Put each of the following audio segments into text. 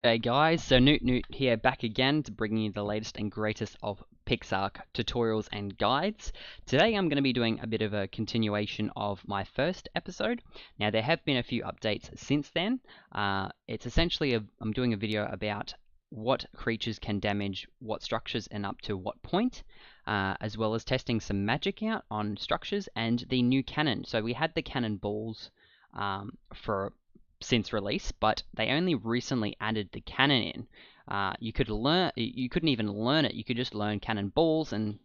Hey guys, so Newt here back again to bring you the latest and greatest of PixARK tutorials and guides. Today I'm going to be doing a bit of a continuation of my first episode. Now there have been a few updates since then. It's essentially I'm doing a video about what creatures can damage what structures and up to what point, as well as testing some magic out on structures and the new cannon. So we had the cannon balls for since release, but they only recently added the cannon in. You couldn't even learn it. You could just learn cannon balls, and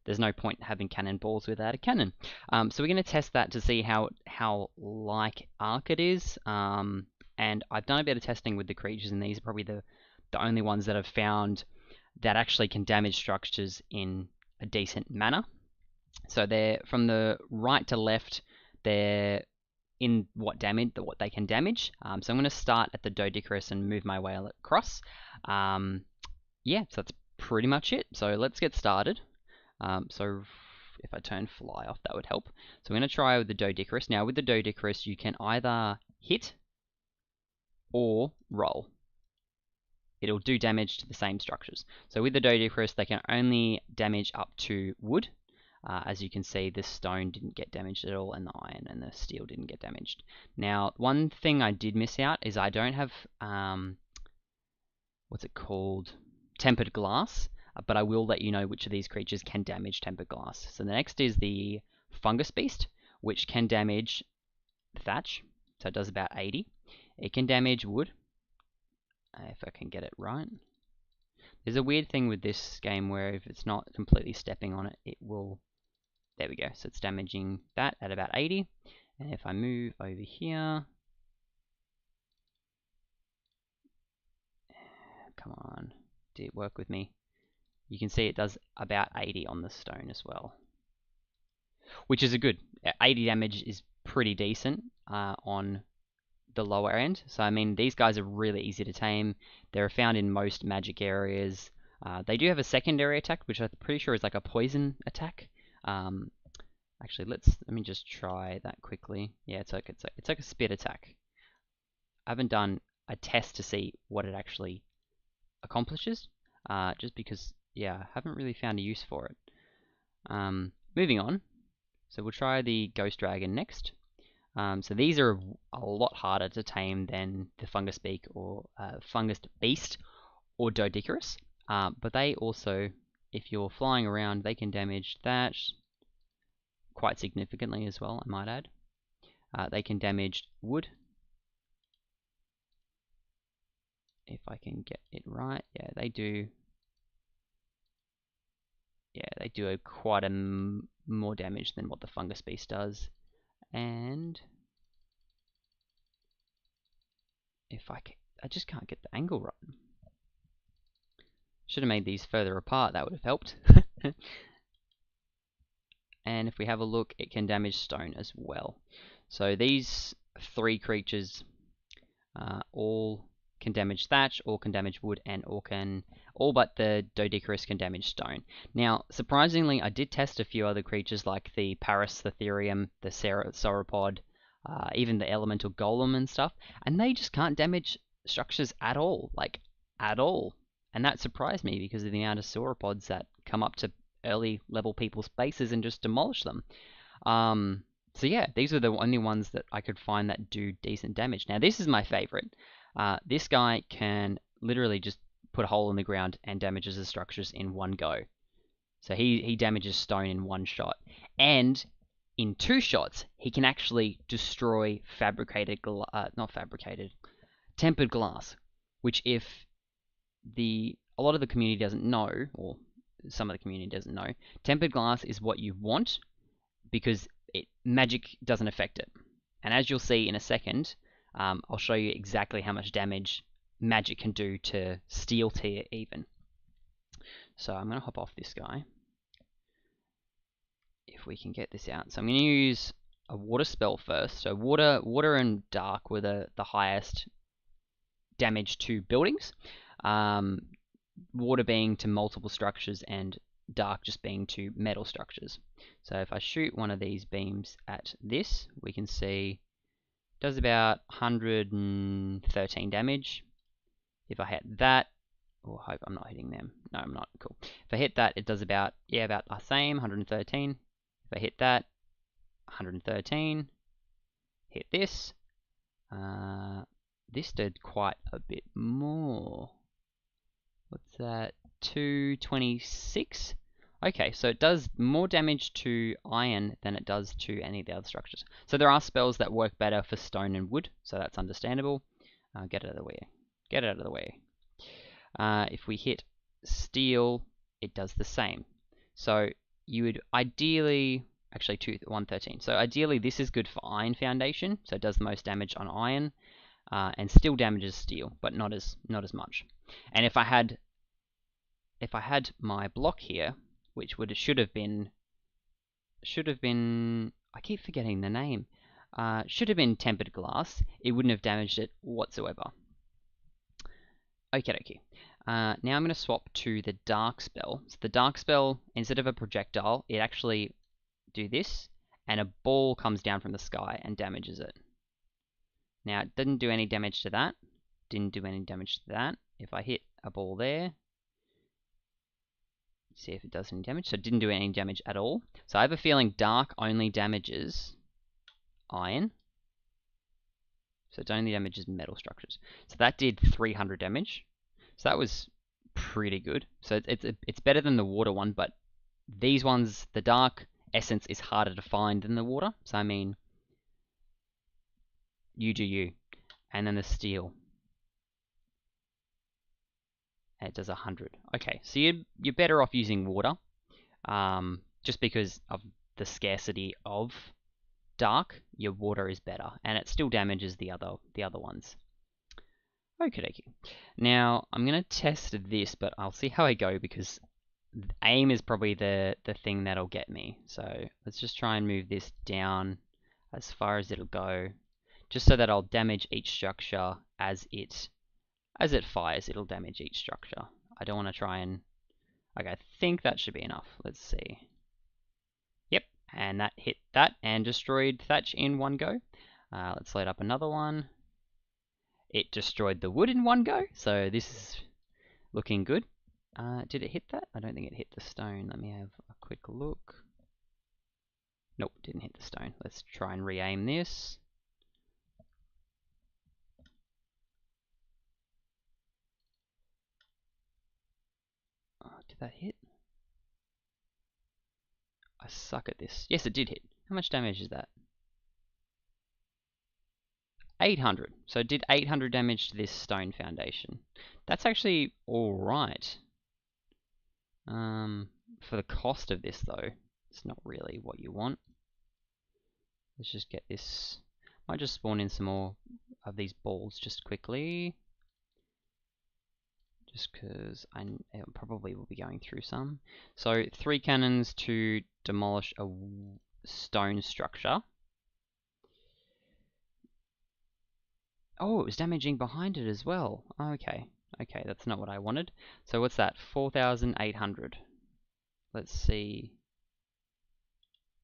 there's no point having cannon balls without a cannon. So we're going to test that to see how like Ark it is. And I've done a bit of testing with the creatures, and these are probably the only ones that I've found that actually can damage structures in a decent manner. So they're from the right to left. They're in what they can damage. So I'm going to start at the Doedicurus and move my way across. Yeah, so that's pretty much it. So let's get started. So if I turn fly off, that would help. So I'm going to try with the Doedicurus. Now with the Doedicurus, you can either hit or roll. It'll do damage to the same structures. So with the Doedicurus, they can only damage up to wood. As you can see, the stone didn't get damaged at all, and the iron and the steel didn't get damaged. Now, one thing I did miss out is I don't have, what's it called? Tempered glass, but I will let you know which of these creatures can damage tempered glass. So the next is the fungus beast, which can damage thatch, so it does about 80. It can damage wood, if I can get it right. There's a weird thing with this game where if it's not completely stepping on it, it will. There we go. So it's damaging that at about 80. And if I move over here, come on, did it work with me? You can see it does about 80 on the stone as well, which is a good 80 damage is pretty decent on the lower end. So I mean, these guys are really easy to tame. They're found in most magic areas. They do have a secondary attack, which I'm pretty sure is like a poison attack. Actually, let me just try that quickly. Yeah, it's like a spit attack. I haven't done a test to see what it actually accomplishes, just because yeah, I haven't really found a use for it. Moving on, so we'll try the Ghost Dragon next. So these are a lot harder to tame than the Fungus Beast or Doedicurus, but they also, if you're flying around, they can damage that quite significantly as well, I might add. They can damage wood. If I can get it right, yeah, they do. Yeah, they do quite a more damage than what the Fungus Beast does. And if I just can't get the angle right. Should have made these further apart, that would have helped. And if we have a look, it can damage stone as well. So these three creatures all can damage thatch, all can damage wood, and all but the Doedicurus can damage stone. Now, surprisingly, I did test a few other creatures like the Parasthetherium, the Sauropod, even the Elemental Golem and stuff, and they just can't damage structures at all, like at all. And that surprised me because of the amount of sauropods that come up to early level people's bases and just demolish them. So yeah, these are the only ones that I could find that do decent damage. Now this is my favorite. This guy can literally just put a hole in the ground and damages the structures in one go. So he damages stone in one shot. And in two shots, he can actually destroy tempered glass. Which if a lot of the community doesn't know, or some of the community doesn't know, tempered glass is what you want because magic doesn't affect it. And as you'll see in a second, I'll show you exactly how much damage magic can do to steel tier even. So I'm going to hop off this guy. If we can get this out. So I'm going to use a water spell first. So water and dark were the highest damage to buildings. Water being to multiple structures and dark just being to metal structures. So if I shoot one of these beams at this, we can see it does about 113 damage. If I hit that, oh, I hope I'm not hitting them. No, I'm not. Cool. If I hit that, it does about the same, 113. If I hit that, 113. Hit this. This did quite a bit more. What's that? 226? Okay, so it does more damage to iron than it does to any of the other structures. So there are spells that work better for stone and wood, so that's understandable. Get it out of the way. Get it out of the way. If we hit steel, it does the same. So you would ideally, actually 113. So ideally this is good for iron foundation, so it does the most damage on iron, and still damages steel, but not as much. And if I had my block here, which should have been, I keep forgetting the name. Should have been tempered glass. It wouldn't have damaged it whatsoever. Okay. Now I'm going to swap to the dark spell. So the dark spell, instead of a projectile, it actually do this, and a ball comes down from the sky and damages it. Now it didn't do any damage to that. Didn't do any damage to that. If I hit a ball there, see if it does any damage. So it didn't do any damage at all. So I have a feeling dark only damages iron. So it only damages metal structures. So that did 300 damage. So that was pretty good. So it's better than the water one, but these ones, the dark essence is harder to find than the water. So I mean, you do you. And then the steel. It does 100. Okay, so you're better off using water, just because of the scarcity of dark. Your water is better, and it still damages the other ones. Okay. Now I'm gonna test this, but I'll see how I go because aim is probably the thing that'll get me. So let's just try and move this down as far as it'll go, just so that I'll damage each structure as it fires. It'll damage each structure. I don't want to try and... Okay, I think that should be enough. Let's see. Yep, and that hit that and destroyed thatch in one go. Let's load up another one. It destroyed the wood in one go, so this is looking good. Did it hit that? I don't think it hit the stone. Let me have a quick look. Nope, didn't hit the stone. Let's try and re-aim this. Did that hit? I suck at this. Yes, it did hit. How much damage is that? 800. So it did 800 damage to this stone foundation. That's actually alright. For the cost of this, though, it's not really what you want. Let's just get this. Might just spawn in some more of these balls just quickly. Just because I probably will be going through some. So 3 cannons to demolish a stone structure. Oh, it was damaging behind it as well. Okay, that's not what I wanted. So what's that? 4,800. Let's see.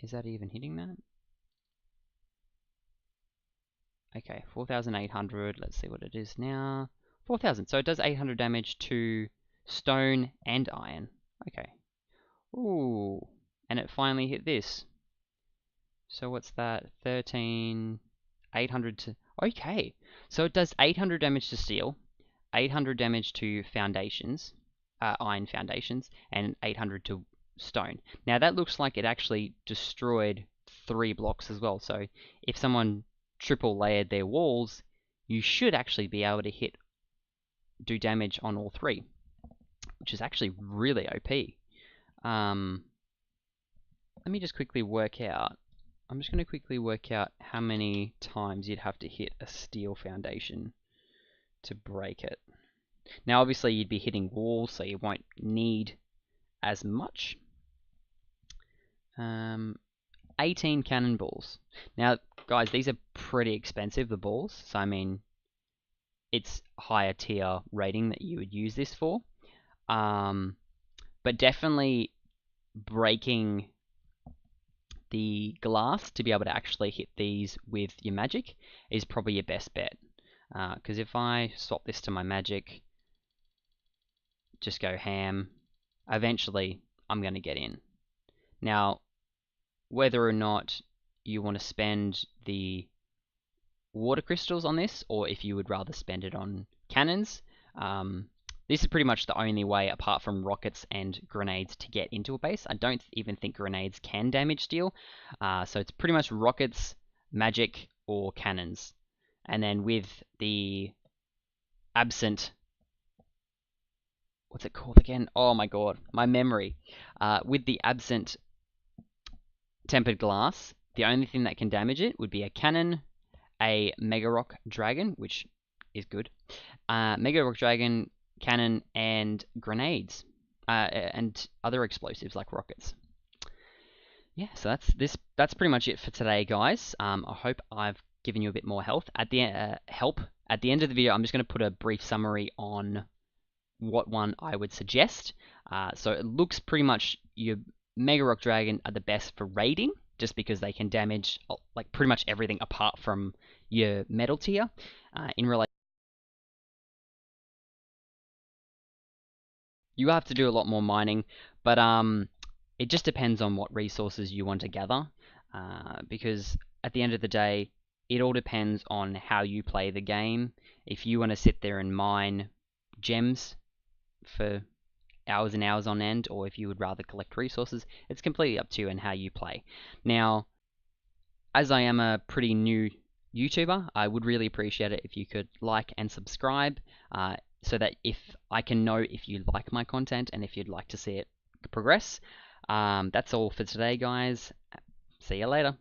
Is that even hitting that? Okay, 4,800. Let's see what it is now. 4,000. So it does 800 damage to stone and iron. Okay. Ooh. And it finally hit this. So what's that? 13... 800 to... Okay. So it does 800 damage to steel, 800 damage to foundations, iron foundations, and 800 to stone. Now that looks like it actually destroyed 3 blocks as well. So if someone triple layered their walls, you should actually be able to do damage on all 3, which is actually really OP. Let me just quickly work out. I'm just going to quickly work out how many times you'd have to hit a steel foundation to break it. Now obviously you'd be hitting walls, so you won't need as much. 18 cannonballs. Now guys, these are pretty expensive, the balls, so I mean it's higher tier rating that you would use this for. But definitely breaking the glass to be able to actually hit these with your magic is probably your best bet. Because if I swap this to my magic, just go ham. Eventually, I'm going to get in. Now, whether or not you want to spend the water crystals on this, or if you would rather spend it on cannons, this is pretty much the only way, apart from rockets and grenades, to get into a base. I don't even think grenades can damage steel, so it's pretty much rockets, magic, or cannons. And then with the absent, what's it called again? Oh my god, my memory. With the absent tempered glass, the only thing that can damage it would be a cannon, a Mega Rock Dragon, which is good, Mega Rock Dragon, cannon, and grenades, and other explosives like rockets. Yeah, so that's pretty much it for today, guys. I hope I've given you a bit more help. At the end of the video, I'm just going to put a brief summary on what one I would suggest. So it looks pretty much your Mega Rock Dragon are the best for raiding, just because they can damage like pretty much everything apart from your metal tier. In relation, you have to do a lot more mining, but it just depends on what resources you want to gather, because at the end of the day, it all depends on how you play the game. If you want to sit there and mine gems for hours and hours on end, or if you would rather collect resources, it's completely up to you and how you play. Now, as I am a pretty new YouTuber, I would really appreciate it if you could like and subscribe, so that if I can know if you like my content and if you'd like to see it progress. That's all for today, guys. See you later.